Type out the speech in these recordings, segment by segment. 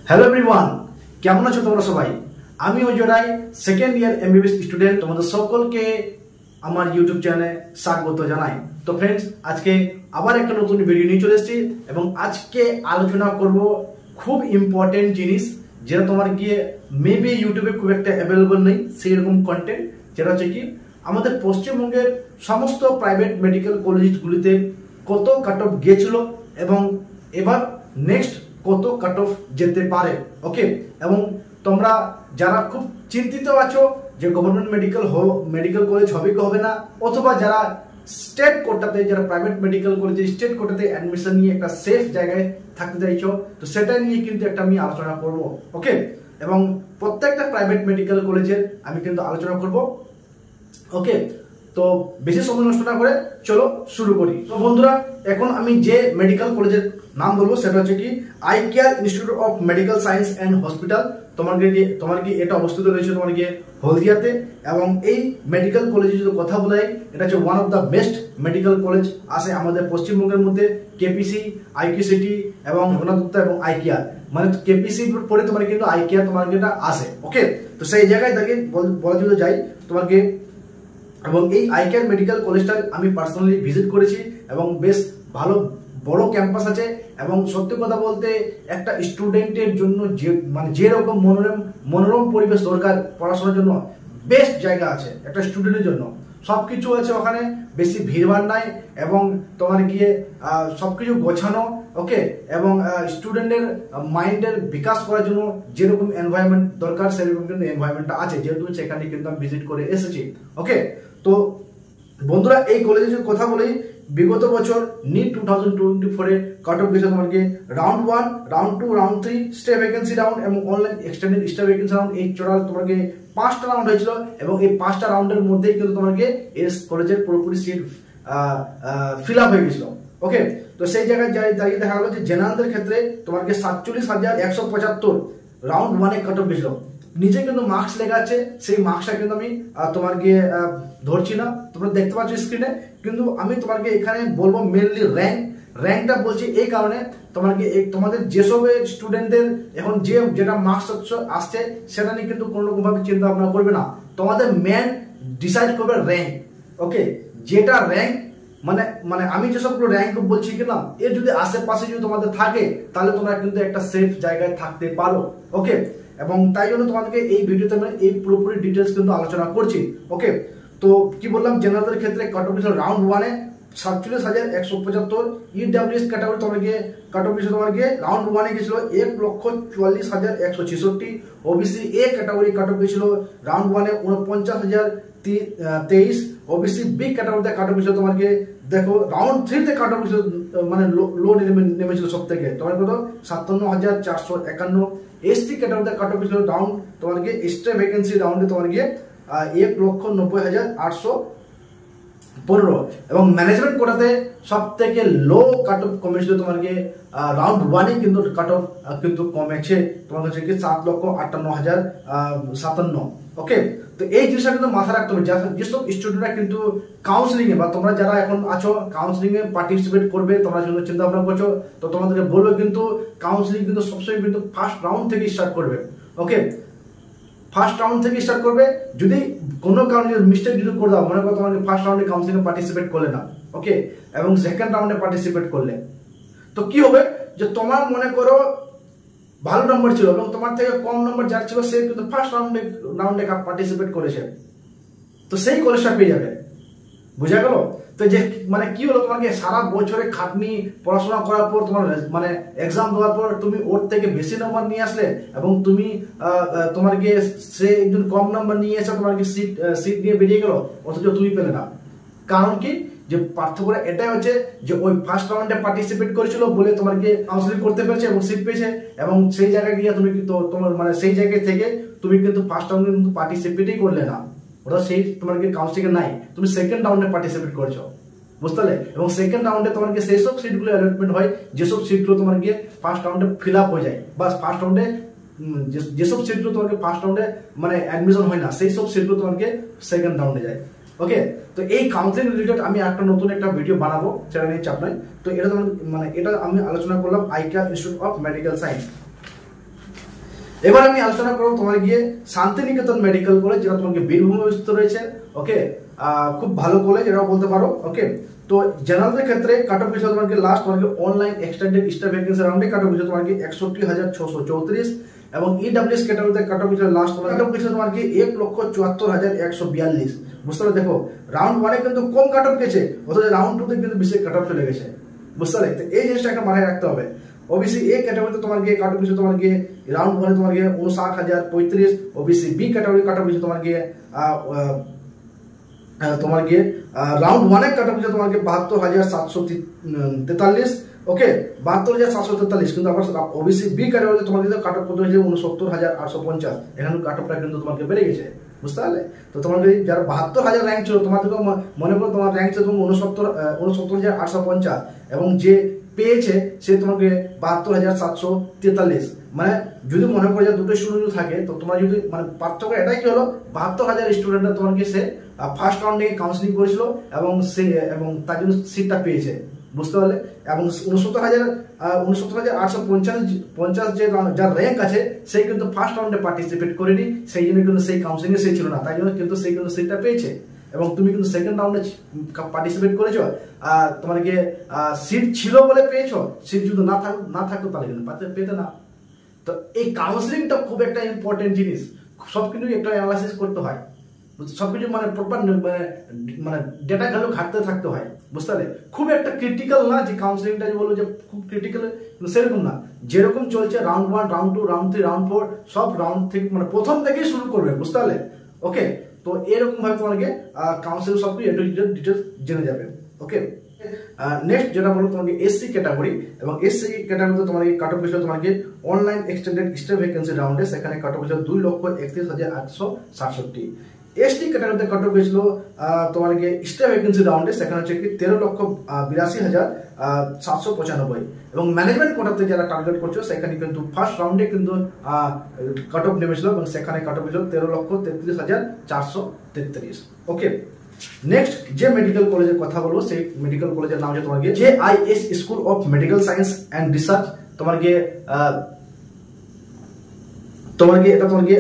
Hello everyone, কেমন আছো তোমরা সবাই? আমি অজয় রায়, সেকেন্ড ইয়ার এমবিবিএস স্টুডেন্ট। তোমাদের সকলকে আমার ইউটিউব চ্যানেলে স্বাগত জানাই। তো ফ্রেন্ডস, আজকে আবার একটা নতুন ভিডিও নিয়ে চলে এসেছি এবং আজকে আলোচনা করব খুব ইম্পর্টেন্ট জিনিস, যেটা তোমার গিয়ে মেবি ইউটিউবে খুব একটা অ্যাভেলেবল নেই সেই রকম কন্টেন্ট। যেটা হচ্ছে কি, আমাদের পশ্চিমবঙ্গের সমস্ত প্রাইভেট মেডিকেল কলেজগুলিতে কত কাট অফ গেছিল এবং এবার নেক্সট কত কাট অফ যেতে পারে। ওকে, এবং তোমরা যারা খুব চিন্তিত আছো যে গভর্নমেন্ট মেডিকেল কলেজ হবে কি হবে না, অথবা যারা স্টেট কোটাতে, যারা প্রাইভেট মেডিকেল কলেজে স্টেট কোটাতে অ্যাডমিশন নিয়ে একটা সেফ জায়গায় থাকতে চাইছো, তো সেটা নিয়ে কিন্তু একটা আমি আলোচনা করব। ওকে, এবং প্রত্যেকটা প্রাইভেট মেডিকেল কলেজের আমি কিন্তু আলোচনা করব। ওকে, তো বেশি সময় নষ্ট না করে চলো শুরু করি। তো বন্ধুরা, এখন আমি যে মেডিকেল কলেজের নাম বলবো সেটা হচ্ছে কি eye care institute of medical science and hospital. তোমার কি এটা অবস্থিত রয়েছে তোমার গিয়ে হলদিয়াতে। এবং এই মেডিকেল কলেজে যদি কথা বলা যায়, এটা হচ্ছে one of the best medical college আছে আমাদের পশ্চিমবঙ্গের মধ্যে। কেপিসি, আইকিউসিটি এবং রঘুনাথগুপ্তা এবং আই কেয়ার, মানে কেপিসি পরে তোমার কিন্তু আই কেয়ার তোমার যেটা আসে। ওকে, তো সেই জায়গায় তাকে বলা যদি যাই তোমাকে, এবং এই আই কেয়ার মেডিকেল কলেজটা আমি পার্সোনালি ভিজিট করেছি এবং বেশ ভালো বড় ক্যাম্পাস আছে। এবং সত্যি কথা বলতে একটা স্টুডেন্টের জন্য যেরকম মনোরম পরিবেশ দরকার পড়াশোনার জন্য, বেস্ট জায়গা আছে একটা স্টুডেন্টের জন্য। সবকিছু আছে ওখানে, বেশি ভিড়ভাড় নাই এবং তোমার গিয়ে সবকিছু গোছানো। ওকে, এবং স্টুডেন্টের মাইন্ডের বিকাশ করার জন্য যেরকম এনভায়রনমেন্ট দরকার সেরকম কিন্তু এনভায়রনমেন্টটা আছে, যেহেতু সেখানে কিন্তু আমি ভিজিট করে এসেছি। ওকে, তো বন্ধুরা, এই কলেজে যদি কথা বলি, বিগত বছর নিট 2024 এ কাট অফ গেছে তোমাকে round 1, round 2, round 3 stray vacancy round এবং online extended stray vacancy round. এই টোটাল তোমাকে 5টা রাউন্ড হয়েছিল এবং এই 5টা রাউন্ডের মধ্যেই কিন্তু তোমাকে এই কলেজের পুরোপুরি সিট ফিল আপ হয়ে গেছিল। ওকে, তো সেই জায়গায় দাঁড়িয়ে দেখা গেল যে জেনারেলদের ক্ষেত্রে তোমাকে 47,175 রাউন্ড 1 এ কাট অফ গেছিল। নিচে কিন্তু মার্কস লেখা আছে, সেই মার্কসটা কিন্তু আমি তোমার গিয়ে ধরছি না, তোমরা দেখতে পাচ্ছ স্ক্রিনে। কিন্তু আমি তোমাকে এখানে বলবো মেনলি র্যাঙ্কটা বলছি এই কারণে, তোমাদের যেসব স্টুডেন্টদের এখন যেটা মার্কস আসছে সেটা নিয়ে কিন্তু কোনো রকম ভাবে চিন্তা ভাবনা করবে না। তোমাদের মেন ডিসাইড করবে র্যাঙ্ক। ওকে, যেটা র্যাঙ্ক মানে আমি যেসবগুলো র্যাঙ্ক বলছি কিনা, এর যদি আশেপাশে যদি তোমাদের থাকে তাহলে তোমরা কিন্তু একটা সেফ জায়গায় থাকতে পারো। ওকে, এবং তাই জন্য তোমাদেরকে এই ভিডিওতে আমি এই পুরোপুরি ডিটেলস কিন্তু আলোচনা করছি। ওকে, তো কি বললাম, জেনারেলদের ক্ষেত্রে কাট অফ গেছিল রাউন্ড 1 এ 47,175। ইডব্লিউএস ক্যাটাগরি তোমাকে কাট অফ গেছিল তোমাকে রাউন্ড 1 এ গেছিল 1,44,166। OBC A category cut of গেছিল রাউন্ড 1 এ 49,023। ওবিসি বি ক্যাটাগরিতে কাট অফ গেছিল তোমাকে, দেখো রাউন্ড 3 তে কাট অফ গেছিল মানে লো নেমেছিল সব থেকে তোমার কত 57,451। এসটি ক্যাটাগরিতে কাট অফ গেছিল রাউন্ড তোমাকে এক্সট্রা ভ্যাকেন্সি রাউন্ডে তোমার গিয়ে 1,90,815। এবং ম্যানেজমেন্ট কোটাতে সব থেকে লো কাট অফ কমেছিল তোমার গিয়ে রাউন্ড 1 এ কিন্তু কাট অফ কিন্তু কমেছে তোমার হচ্ছে কি 7,58,057। ওকে, তো এই জিনিসটা কিন্তু মাথায় রাখতে হবে। যেসব স্টুডেন্টরা কিন্তু কাউন্সিলিং এ বা তোমরা যারা এখন আছো কাউন্সিলিং এ পার্টিসিপেট করবে, তোমরা জন্য চিন্তা ভাবনা করছো, তো তোমাদেরকে বলবো কিন্তু কাউন্সিলিং কিন্তু সবসময় কিন্তু ফার্স্ট রাউন্ড থেকে স্টার্ট করবে। ওকে, ফার্স্ট রাউন্ড থেকে স্টার্ট করবে। যদি কোনো কারণে মিস্টেক যদি করে দাও, মনে করো তোমাকে ফার্স্ট রাউন্ডে কাউন্সিলিং পার্টিসিপেট করলে না, ওকে, এবং সেকেন্ড রাউন্ডে পার্টিসিপেট করলে, তো কি হবে যে তোমার মনে করো ভালো নম্বর ছিল এবং তোমার থেকে কম নম্বর যার ছিল সে কিন্তু ফার্স্ট রাউন্ডে পার্টিসিপেট করেছে, তো সেই কলেজটা পেয়ে যাবে। বুঝা গেল? তো যে মানে কি হলো, তোমাকে সারা বছরে খাটনি পড়াশোনা করার পর তোমার মানে এক্সাম দেওয়ার পর তুমি ওর থেকে বেশি নাম্বার নিয়ে আসলে এবং তুমি তোমার গিয়ে সে একজন কম নাম্বার নিয়ে এসে তোমার কি সিট নিয়ে বেরিয়ে গেল, অথচ তুমি পেলে না। কারণ কি, যে পার্থক্যটা এটাই হচ্ছে যে ওই ফার্স্ট রাউন্ডে পার্টিসিপেট করেছিল বলে তোমাকে কাউন্সিলিং করতে পেরেছে এবং সিট পেয়েছে, এবং সেই জায়গায় গিয়ে তুমি কিন্তু তোমার মানে সেই জায়গায় থেকে তুমি কিন্তু ফার্স্ট রাউন্ডে কিন্তু পার্টিসিপেটই করলে না, ওটা সেই তোমার কাউন্সিলিং নাই, তুমি সেকেন্ড রাউন্ডে পার্টিসিপেট করছো। বুঝতে পারলে? এবং সেকেন্ড রাউন্ডে তোমার সেই সব সিটগুলো অ্যালটমেন্ট হয় যেসব সিটগুলো তোমার গিয়ে ফার্স্ট রাউন্ডে ফিল আপ হয়ে যায়, বা ফার্স্ট রাউন্ডে যেসব সিটগুলো তোমাকে ফার্স্ট রাউন্ডে মানে অ্যাডমিশন হয় না, সেই সব সিটগুলো তোমাকে সেকেন্ড রাউন্ডে যায়। ওকে, তো এই কাউন্সিলিং রিলেটেড আমি নতুন একটা ভিডিও বানাবো, সেটা নিয়ে চাপ নাই। তো এটা তোমার এটা আমি আলোচনা করলাম eye care institute of medical science. এবার আমি আলোচনা করবো তোমার গিয়ে শান্তিনিকেতন মেডিকেল কলেজ, যেটা তোমাকে বীরভূমে অবস্থিত রয়েছে। ওকে, খুব ভালো কলেজ এটাও বলতে পারো। ওকে, তো জেনারেলের ক্ষেত্রে কাট অফ বিষয় তোমাকে লাস্ট তোমাকে অনলাইন এক্সটেন্ডেড স্টাফ ভ্যাকেন্সি রাউন্ডে কাট অফ বিষয় তোমাকে 61,634 এবং ইডব্লিউএস ক্যাটাগরিতে কাট অফ বিষয় লাস্ট কাট অফ বিষয় তোমাকে 1,74,142। বুঝতে পারলে, দেখো রাউন্ড 1 কিন্তু কম কাট অফ গেছে, অথচ রাউন্ড 2 তে কিন্তু বেশি কাট অফ চলে গেছে। বুঝতে পারলে, এই জিনিসটা একটা মাথায় রাখতে হবে। ওবিসি এ ক্যাটাগরিতে তোমার গিয়ে কাট অফ বিষয় তোমার গিয়ে রাউন্ড 1 তোমার গিয়ে 59,035। OBC B category cut off বিষয় তোমার গিয়ে রাউন্ড 1 এর কাট অফ বিষয় তোমার গিয়ে 72,743। ওকে, 72,743। কিন্তু আবার ওবিসি বি ক্যাটাগরিতে তোমার কিন্তু কাট অফ কত হয়েছে 69,850। এখানে কাট অফটা কিন্তু তোমাকে বেড়ে গেছে। বুঝতে পারলে, তো তোমার যারা 72,000 র্যাঙ্ক ছিল, তোমার থেকে মনে করো তোমার র্যাঙ্ক ছিল 69,850 এবং যে পেয়েছে সে তোমাকে 72,743। মানে যদি মনে করো যে দুটো স্টুডেন্ট থাকে, তো তোমার যদি মানে পার্থক্য এটাই কি হলো, 72,000 স্টুডেন্টরা তোমাকে সে ফার্স্ট রাউন্ডে কাউন্সিলিং করেছিল এবং তার জন্য সিটটা পেয়েছে। বুঝতে পারলে, এবং 69,850 যে যার র্যাঙ্ক আছে সেই কিন্তু ফার্স্ট রাউন্ডে পার্টিসিপেট করেনি, সেই জন্য কিন্তু সেই কাউন্সিলিং এ সে ছিল না, তাই জন্য কিন্তু সেই কিন্তু সিটটা পেয়েছে। এবং তুমি কিন্তু সেকেন্ড রাউন্ডে পার্টিসিপেট করেছো, তোমার গিয়ে সিট ছিল বলে পেয়েছো, সিট যদি না থাকতো তাহলে কিন্তু পেতে না। তো এই কাউন্সিলিংটা খুব একটা ইম্পর্টেন্ট জিনিস, সবকিছু একটা অ্যানালাইসিস করতে হয়, সবকিছু মানে প্রপার মানে ডেটা ভ্যালু ঘাটতে থাকতে হয়। বুঝতে পারলে, খুব একটা ক্রিটিক্যাল না যে কাউন্সিলিংটা বলবো যে খুব ক্রিটিক্যাল, সেরকম না। যেরকম চলছে রাউন্ড 1, রাউন্ড 2, রাউন্ড 3, রাউন্ড 4 সব রাউন্ড থেকে মানে প্রথম থেকেই শুরু করবে। বুঝতে পারলে, ওকে, তো এরকম ভাবে তোমাকে কাউন্সিলিং সবকিছু ডিটেলস জেনে যাবে। ওকে, নেক্সট যেটা বলো তোমাকে এসসি ক্যাটাগরি, এবং এসসি ক্যাটাগরিতে তোমাকে কাট অফ বিষয় তোমাকে অনলাইন এক্সটেন্ডেড স্টাফ ভ্যাকেন্সি রাউন্ডে সেখানে কাট অফ বিষয় 2,31,867। এসটি ক্যাটাগরিতে কাট অফ হয়েছিল তোমার গিয়ে স্টাফ ভ্যাকেন্সি রাউন্ডে সেখানে হচ্ছে কি 13,82,795। এবং ম্যানেজমেন্ট কোটাতে যারা টার্গেট করছো সেখানে কিন্তু ফার্স্ট রাউন্ডে কিন্তু কাট অফ নেমেছিল এবং সেখানে কাট অফ হয়েছিল 13,33,433। ওকে, নেক্সট যে মেডিকেল কলেজের কথা বলবো সেই মেডিকেল কলেজের নাম হচ্ছে তোমার গিয়ে JIS school of medical science and research. তোমার গিয়ে এটা তোমার গিয়ে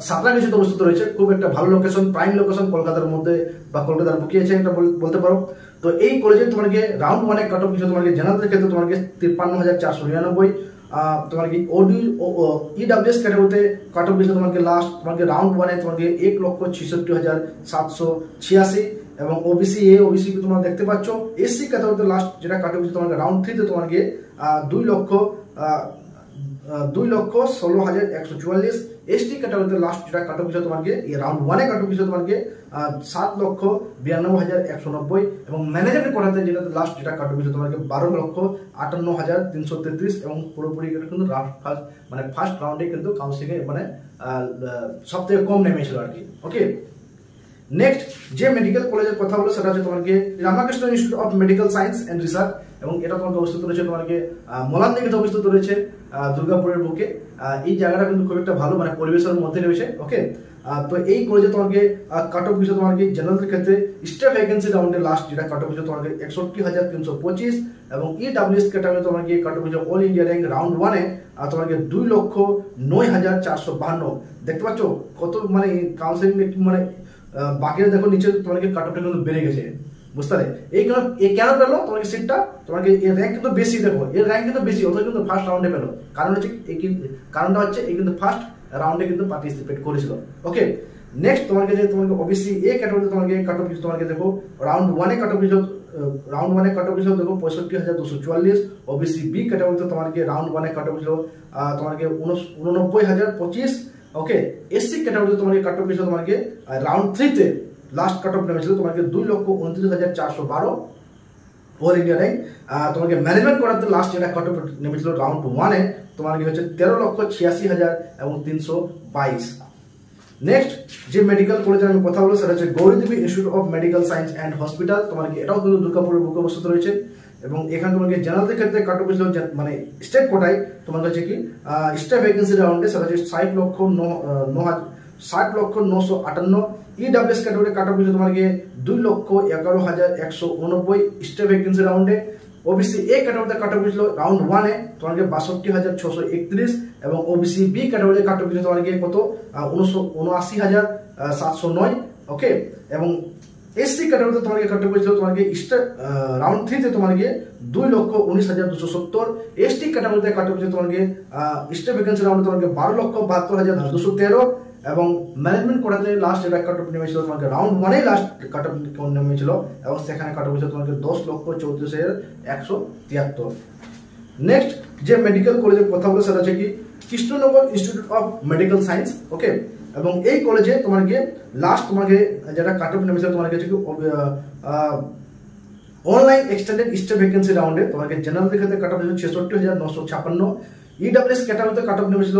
সাঁতরাগাছিতে অবস্থিত রয়েছে। খুব একটা ভালো লোকেশন, প্রাইম লোকেশন, কলকাতার মধ্যে বা কলকাতার বুকে আছে এটা বলতে পারো। তো এই কলেজে তোমার গিয়ে রাউন্ড 1 এর কাট অফ বিষয় তোমার জেনারেলের ক্ষেত্রে তোমার 53,499। তোমার কি ইডব্লিউএস ক্যাটাগরিতে কাট অফ বিষয় তোমার লাস্ট তোমার রাউন্ড 1 এ তোমার 1,66,786। এবং ওবিসি এ ওবিসি তোমরা দেখতে পাচ্ছ। এসসি ক্যাটাগরিতে লাস্ট যেটা কাট অফ বিষয় তোমার রাউন্ড 3 তে তোমার 2,16,144। এসটি ক্যাটাগরিতে লাস্ট যেটা কাট অফ বিষয় তোমার রাউন্ড 1 এ কাট অফ বিষয় তোমার 7,92,190। এবং ম্যানেজমেন্ট কোটাতে যেটা লাস্ট যেটা কাট অফ বিষয় তোমার 12,58,333। এবং পুরোপুরি কিন্তু মানে ফার্স্ট রাউন্ডে কিন্তু কাউন্সিলিং এ মানে সব থেকে কম নেমেছিল আর কি। ওকে, নেক্সট যে মেডিকেল কলেজের কথা বলো সেটা হচ্ছে তোমার Ramakrishna institute of medical science and research. এবং এটা তোমাকে অবস্থিত রয়েছে তোমার মোলানদিঘিতে অবস্থিত রয়েছে, দুর্গাপুরের বুকে। এই জায়গাটা কিন্তু খুব একটা ভালো মানে পরিবেশের মধ্যে রয়েছে। ওকে, তো এই কলেজে তোমাকে কাট অফ বিষয় তোমার জেনারেলের ক্ষেত্রে স্টাফ ভ্যাকেন্সি রাউন্ডে লাস্ট যেটা কাট অফ বিষয় তোমার 61,325। এবং ইডব্লিউএস ক্যাটাগরি তোমার কাট অফ বিষয় অল ইন্ডিয়া র্যাঙ্ক রাউন্ড 1 এ তোমার 2,09,452। দেখতে পাচ্ছ কত মানে কাউন্সিলিং মানে বাকিরা দেখো নিচে তোমার কাট অফটা কিন্তু বেড়ে গেছে। বুঝতে পারলে, এই কেন পেলো তোমার সিটটা, তোমার এর র্যাঙ্ক কিন্তু বেশি, দেখো এর র্যাঙ্ক কিন্তু বেশি, অথচ কিন্তু ফার্স্ট রাউন্ডে পেলো। কারণটা হচ্ছে এই কিন্তু ফার্স্ট রাউন্ডে কিন্তু পার্টিসিপেট করেছিল। ওকে, নেক্সট তোমাকে যে তোমাকে ওবিসি এ ক্যাটাগরিতে তোমাকে কাট অফ তোমাকে দেখো রাউন্ড 1 এ কাট অফ দেখো 65,244। ওবিসি বি ক্যাটাগরিতে তোমার রাউন্ড 1 এ কাট অফ তোমার 89,025। ওকে, এসসি ক্যাটাগরিতে তোমার কাট অফ তোমার রাউন্ড 3 তে লাস্ট কাট অফ নেমেছিল তোমার 2,29,412 অল ইন্ডিয়া র্যাঙ্ক। তোমাকে ম্যানেজমেন্ট করাতে লাস্ট যেটা কাট অফ নেমেছিল রাউন্ড 1 এ তোমার হচ্ছে 13,86,322। নেক্সট যে মেডিকেল কলেজের আমি কথা বলবো সেটা হচ্ছে Gauridevi institute of medical science and hospital. তোমার এটাও কিন্তু দুর্গাপুরের বুকে অবস্থিত রয়েছে। এবং এখানে তোমাকে জেনারেলের ক্ষেত্রে কাট অফ মানে স্টেট কোটায় তোমার কাছে কি স্টাফ ভ্যাকেন্সি রাউন্ডে সেটা হচ্ছে 60,958। ইডব্লিউএস ক্যাটাগরি কাট অফ তোমার 2,11,189 স্টাফ ভ্যাকেন্সি রাউন্ডে। ওবিসি এ ক্যাটাগরিতে কাট অফ ছিল রাউন্ড 1 এ তোমাকে ৬২,৬৩১ এবং ওবিসি বি ক্যাটাগরিতে কাট অফ ছিল তোমাকে কত ৭৯,৭০৯ ওকে। এবং এসসি ক্যাটাগরিতে তোমাকে কাট অফ ছিল তোমাকে রাউন্ড 3 তে তোমাকে 2,19,270। এসটি ক্যাটাগরিতে কাট অফ ছিল তোমাকে স্টেট ভ্যাকেন্সি রাউন্ডে তোমাকে 12,72,213 এবং ম্যানেজমেন্ট কোটাতে লাস্ট যেটা কাট অফ নেমেছিল তোমাকে রাউন্ড 1 এ লাস্ট কাট অফ নেমেছিল এবং সেখানে কাট অফ ছিল তোমাকে 10,34,173। নেক্সট যে মেডিকেল কলেজের কথা বলে সেটা হচ্ছে কি Krishnanagar institute of medical science ওকে। এবং এই কলেজে তোমাকে লাস্ট তোমাকে যেটা কাট অফ নেমেছিল তোমাকে হচ্ছে কি অনলাইন এক্সটেন্ডেড স্টেট ভ্যাকেন্সি রাউন্ডে তোমাকে জেনারেল ক্ষেত্রে কাট অফ ছিল ৬৬,৯56। ইডব্লিউএস ক্যাটাগরিতে কাট অফ নেমেছিল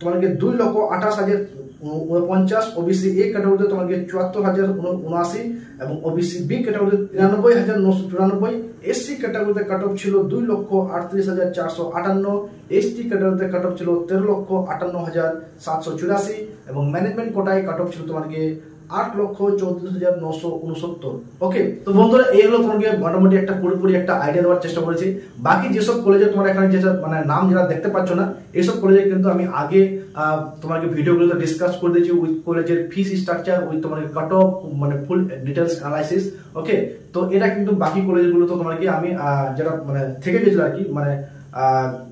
তোমাকে 2,28,050। ওবিসি এ ক্যাটাগরিতে তোমাকে ৭৪,079 এবং ওবিসি বি ক্যাটাগরিতে ৯৩,994। এসসি ক্যাটাগরিতে কাট অফ ছিল 2,38,458। এসটি ক্যাটাগরিতে কাট অফ ছিল 13,58,784 এবং ম্যানেজমেন্ট কোটায় কাট অফ ছিল তোমাকে 8,34,969 ওকে। তো বন্ধুরা এই হলো তোমাকে মোটামুটি একটা পুরোপুরি একটা আইডিয়া দেওয়ার চেষ্টা করেছি। বাকি যেসব কলেজে তোমরা এখানে যেসব মানে নাম যারা দেখতে পাচ্ছ না এইসব কলেজে কিন্তু আমি আগে তোমাকে ভিডিওগুলোতে ডিসকাস করে দিয়েছি উইথ কলেজের ফিস স্ট্রাকচার উইথ তোমাকে কাট অফ মানে ফুল ডিটেলস অ্যানালাইসিস ওকে। তো এটা কিন্তু বাকি কলেজগুলো তো তোমাকে আমি যেটা মানে থেকে গেছিল আর কি মানে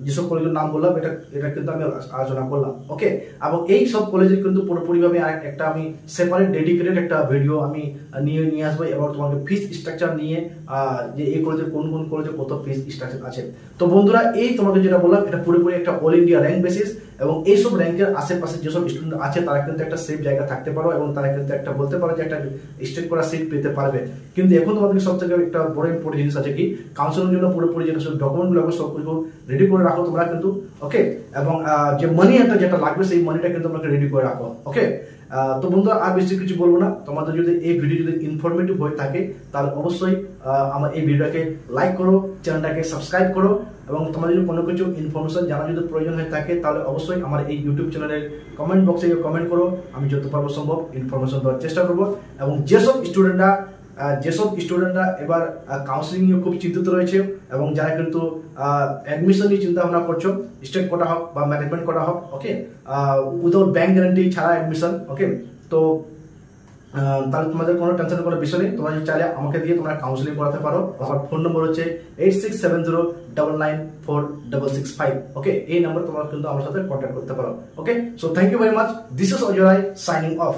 যেসব কলেজের নাম বললাম এটা কিন্তু আমি আলোচনা করলাম ওকে। এবং এই সব কলেজের কিন্তু পুরোপুরিভাবে একটা আমি সেপারেট ডেডিকেটেড একটা ভিডিও আমি নিয়ে আসবো এবং তোমাকে ফিস স্ট্রাকচার নিয়ে যে এই কলেজের কোন কোন কলেজে কত ফিস স্ট্রাকচার আছে। তো বন্ধুরা এই তোমাকে যেটা বললাম এটা পুরোপুরি একটা অল ইন্ডিয়া র্যাঙ্ক বেসিস এবং এইসব র্যাঙ্কের আশেপাশে যেসব স্টুডেন্ট আছে তারা কিন্তু একটা সেফ জায়গা থাকতে পারো এবং তারা কিন্তু একটা বলতে পারো যে একটা স্টেট করা সিট পেতে পারবে। কিন্তু এখন তোমাদের সব থেকে একটা বড় ইম্পর্টেন্ট জিনিস আছে কি কাউন্সিলিং জন্য পুরোপুরি যেটা সব ডকুমেন্টগুলো সব কিছু রেডি করে রাখো তোমরা কিন্তু ওকে। এবং যে মানি একটা যেটা লাগবে সেই মানিটা কিন্তু তোমাকে রেডি করে রাখো ওকে। তো বন্ধুরা আর বেশি কিছু বলবো না। তোমাদের যদি এই ভিডিও যদি ইনফরমেটিভ হয়ে থাকে তাহলে অবশ্যই আমার এই ভিডিওটাকে লাইক করো, চ্যানেলটাকে সাবস্ক্রাইব করো এবং তোমাদের যদি কোনো কিছু ইনফরমেশন জানার যদি প্রয়োজন হয়ে থাকে তাহলে অবশ্যই আমার এই ইউটিউব চ্যানেলের কমেন্ট বক্সে কমেন্ট করো। আমি যত পারবো সম্ভব ইনফরমেশন দেওয়ার চেষ্টা করবো। এবং যেসব স্টুডেন্টরা এবার কাউন্সিলিং নিয়ে খুব চিন্তিত রয়েছে এবং যারা কিন্তু অ্যাডমিশন নিয়ে চিন্তা ভাবনা করছো স্টেট কোটা হোক বা ম্যানেজমেন্ট কোটা হোক ওকে উইদাউট ব্যাংক গ্যারান্টি ছাড়া অ্যাডমিশন ওকে। তো তাহলে তোমাদের কোনো টেনশনের কোনো বিষয় নেই। তোমরা যদি চাইলে আমাকে দিয়ে তোমরা কাউন্সিলিং করাতে পারো। আমার ফোন নম্বর হচ্ছে 8670994665 ওকে। এই নাম্বার তোমরা কিন্তু আমার সাথে কন্ট্যাক্ট করতে পারো okay. So thank you very much. This is Ajay Roy signing of.